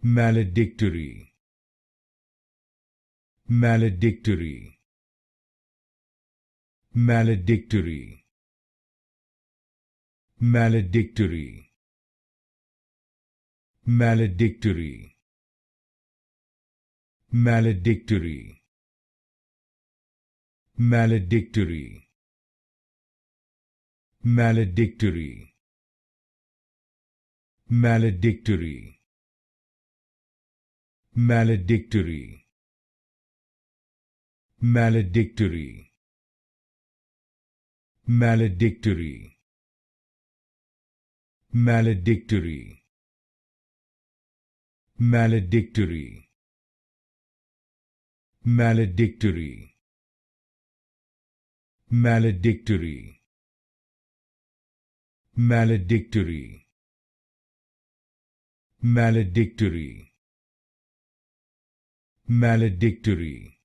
Maledictory, maledictory, maledictory, maledictory, maledictory, maledictory, maledictory, maledictory, maledictory, maledictory, maledictory, maledictory, maledictory, maledictory, maledictory, maledictory, maledictory, maledictory, maledictory,